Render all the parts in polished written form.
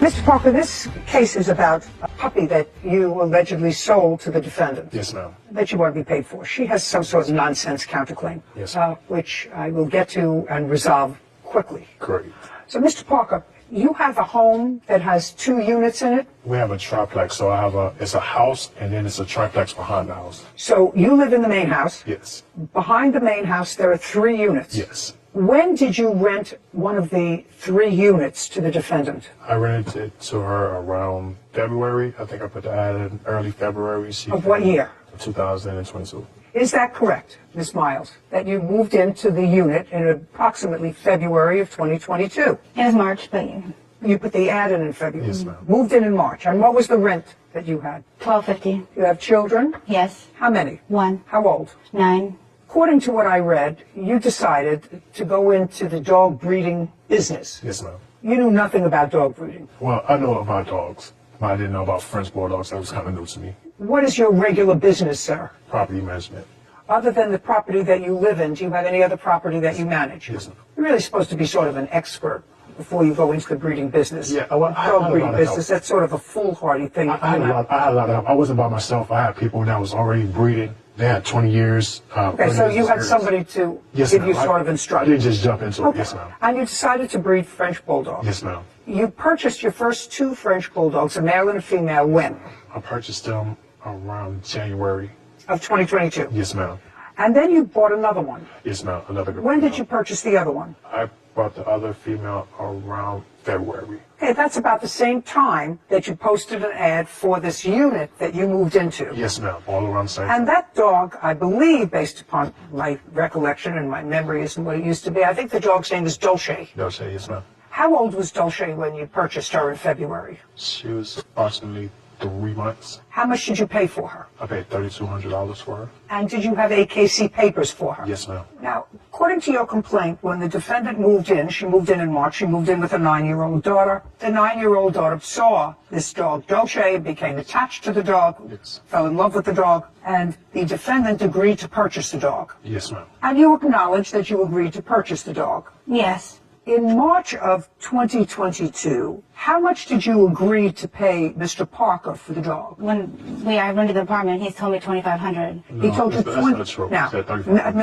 Mr. Parker, this case is about a puppy that you allegedly sold to the defendant. Yes, ma'am. That you want to be paid for. She has some sort of nonsense counterclaim. Yes. Which I will get to and resolve quickly. Great. So, Mr. Parker, you have a home that has 2 units in it? We have a triplex, so it's a house and then it's a triplex behind the house. So you live in the main house? Yes. Behind the main house there are 3 units? Yes. When did you rent one of the 3 units to the defendant? I rented it to her around February. I think I put the ad in early February. Of what year? 2022. Is that correct, Ms. Miles, that you moved into the unit in approximately February of 2022? It was March, but You put the ad in February? Yes, ma'am. Moved in March. And what was the rent that you had? $12.50. You have children? Yes. How many? 1. How old? 9. According to what I read, you decided to go into the dog breeding business. Yes, ma'am. You knew nothing about dog breeding. Well, I know about dogs, but I didn't know about French bulldogs. That was kind of new to me. What is your regular business, sir? Property management. Other than the property that you live in, do you have any other property that you manage? Yes, ma'am. You're really supposed to be sort of an expert before you go into the breeding business. Yeah, well, I had a dog lot breeding of business, help. that's sort of a foolhardy thing. I had a lot of help. I wasn't by myself. I had people that was already breeding. They had 20 years. Okay, so you had somebody to Yes, give ma'am. you sort of I instruction. didn't just jump into it. Okay. Yes, ma'am. And you decided to breed French bulldogs. Yes, ma'am. You purchased your first 2 French bulldogs, a male and a female, when? I purchased them around January. Of 2022. Yes, ma'am. And then you bought another one. Yes, ma'am. Another good When did female. you purchase the other one? I bought the other female around February. Okay, that's about the same time that you posted an ad for this unit that you moved into. Yes, ma'am. All around the same And time. that dog, I believe, based upon my recollection and my memory isn't what it used to be, I think the dog's name is Dolce. They'll say yes, ma'am. How old was Dolce when you purchased her in February? She was approximately 3 months. How much did you pay for her? I paid $3,200 for her. And did you have AKC papers for her? Yes, ma'am. Now, according to your complaint, when the defendant moved in, she moved in March, she moved in with a 9-year-old daughter. The 9-year-old daughter saw this dog, Dolce, became attached to the dog, Yes. fell in love with the dog, and the defendant agreed to purchase the dog. Yes, ma'am. And you acknowledge that you agreed to purchase the dog. Yes. In March of 2022, how much did you agree to pay Mr. Parker for the dog? When I rented the apartment, he told me $2,500. He told you that's 20. not true. Now, He said 35.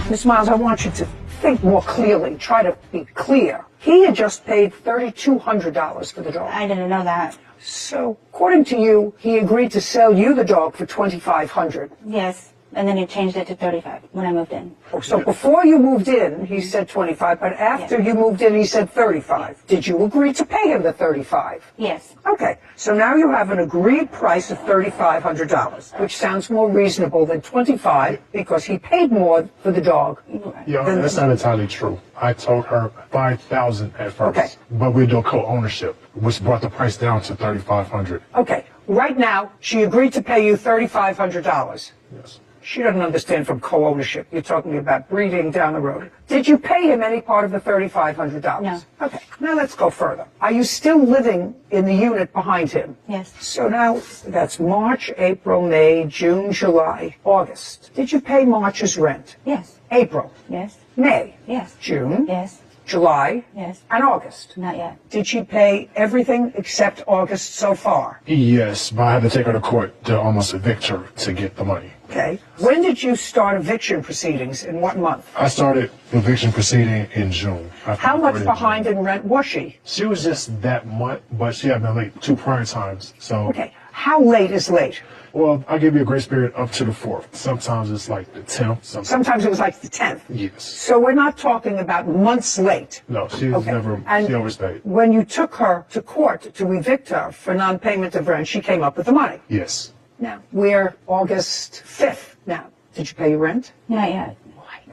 Miss Miles, I want you to think more clearly. Try to be clear. He had just paid $3,200 for the dog. I didn't know that. So, according to you, he agreed to sell you the dog for $2,500. Yes. And then he changed it to $35 when I moved in. So before you moved in, he said $25, but after you moved in, he said $35. Did you agree to pay him the $35? Yes. Okay, so now you have an agreed price of $3,500, which sounds more reasonable than $25 because he paid more for the dog. Yeah, that's not entirely true. I told her $5,000 at first, Okay. but we do co-ownership, which brought the price down to $3,500. Okay, right now, she agreed to pay you $3,500. Yes. She doesn't understand from co-ownership. You're talking about breeding down the road. Did you pay him any part of the $3,500? No. Okay, now let's go further. Are you still living in the unit behind him? Yes. So now that's March, April, May, June, July, August. Did you pay March's rent? Yes. April, Yes. May, Yes. June, Yes. July, Yes. and August. Not yet. Did she pay everything except August so far? Yes, but I had to take her to court to almost evict her to get the money. Okay. When did you start eviction proceedings? In what month? I started eviction proceeding in June. How much behind in rent was she? She was just that month, but she had been late 2 prior times. So, Okay. How late is late? well, I give you a grace period up to the 4th. Sometimes it's like the 10th. Sometimes it was like the 10th. Yes. So we're not talking about months late. No, she was Okay. never, And she overstayed. when you took her to court to evict her for non-payment of rent, she came up with the money. Yes. Now, we're August 5th now. Did you pay your rent? Not yet.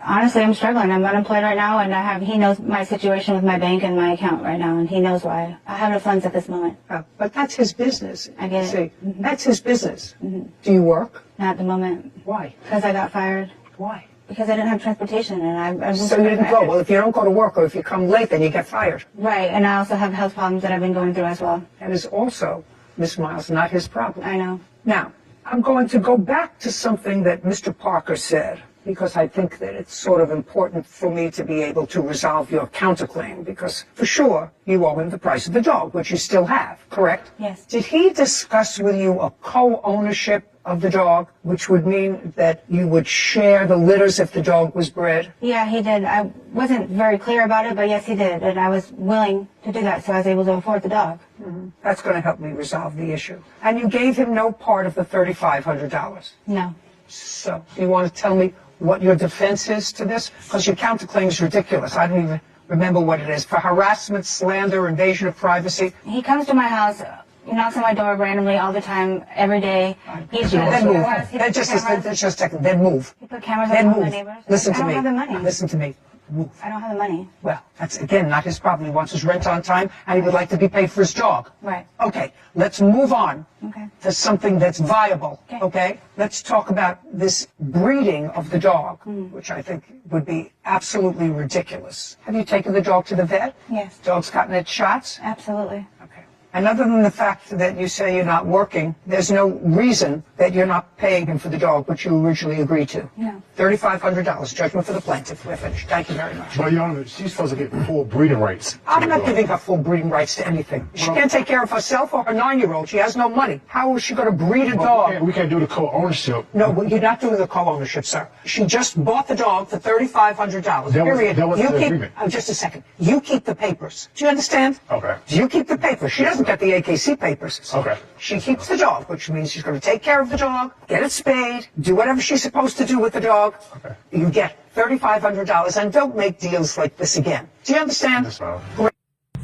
Honestly, I'm struggling. I'm unemployed right now, and he knows my situation with my bank and my account right now, and he knows why. I have no funds at this moment. But that's his business. I get it. See, that's his business. Do you work? Not at the moment. Why? Because I got fired. Why? Because I didn't have transportation, and I So you didn't go. Well, if you don't go to work or if you come late, then you get fired. Right, and I also have health problems that I've been going through as well. That is also, Miss Miles, not his problem. I know. Now, I'm going to go back to something that Mr. Parker said. because I think that it's sort of important for me to be able to resolve your counterclaim, because for sure you owe him the price of the dog, which you still have, correct? Yes. Did he discuss with you a co-ownership of the dog, which would mean that you would share the litters if the dog was bred? Yeah, he did. I wasn't very clear about it, but yes, he did. And I was willing to do that, so I was able to afford the dog. That's going to help me resolve the issue. And you gave him no part of the $3,500. No. So, do you want to tell me what your defense is to this? Because your counterclaim is ridiculous. I don't even remember what it is. For harassment, slander, invasion of privacy. He comes to my house, knocks on my door randomly all the time, every day. Then move. Just a second. Then move. He put cameras Then on all my move. neighbors. Listen to I me. don't have the money. Listen to me. Move. I don't have the money. Well, that's, again, not his problem. He wants his rent on time, and he would like to be paid for his dog. Right. Okay, let's move on Okay. to something that's viable. Okay. Okay? Let's talk about this breeding of the dog, which I think would be absolutely ridiculous. Have you taken the dog to the vet? Yes. Dog's gotten its shots? Absolutely. Okay. And other than the fact that you say you're not working, there's no reason that you're not paying him for the dog, which you originally agreed to. No. $3,500, judgment for the plaintiff. We're finished. Thank you very much. But Your Honor, she's supposed to get full breeding rights. to I'm the not dog. giving her full breeding rights to anything. She can't take care of herself or her 9-year-old. She has no money. How is she going to breed a dog? We can't do the co-ownership. No, well, you're not doing the co-ownership, sir. She just bought the dog for $3,500. Period. that was You the keep, agreement. just a second. You keep the papers. Do you understand? Okay. You keep the papers. She doesn't get the AKC papers. Okay. She keeps the dog, which means she's going to take care of the dog, get it spayed, do whatever she's supposed to do with the dog. Okay. You get $3,500, and don't make deals like this again. Do you understand? That's fine.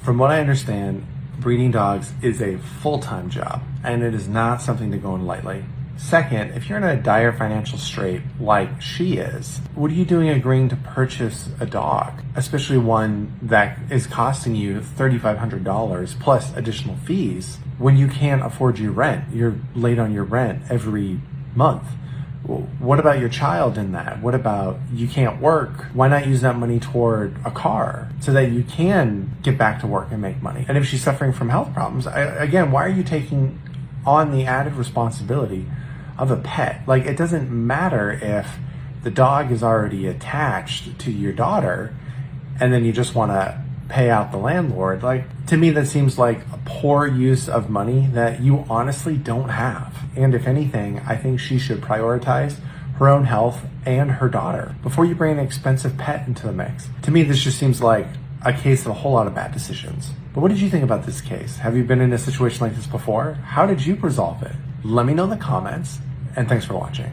From what I understand, breeding dogs is a full-time job, and it is not something to go in lightly. Second, if you're in a dire financial strait like she is, what are you doing agreeing to purchase a dog, especially one that is costing you $3,500 plus additional fees when you can't afford your rent? You're late on your rent every month. What about your child in that? What about you can't work? Why not use that money toward a car so that you can get back to work and make money? And if she's suffering from health problems, again, why are you taking on the added responsibility of a pet? Like, it doesn't matter if the dog is already attached to your daughter and then you just want to pay out the landlord. Like, to me, that seems like a poor use of money that you honestly don't have. And if anything, I think she should prioritize her own health and her daughter before you bring an expensive pet into the mix. To me, this just seems like a case of a whole lot of bad decisions. But what did you think about this case? Have you been in a situation like this before? How did you resolve it? Let me know in the comments, and thanks for watching.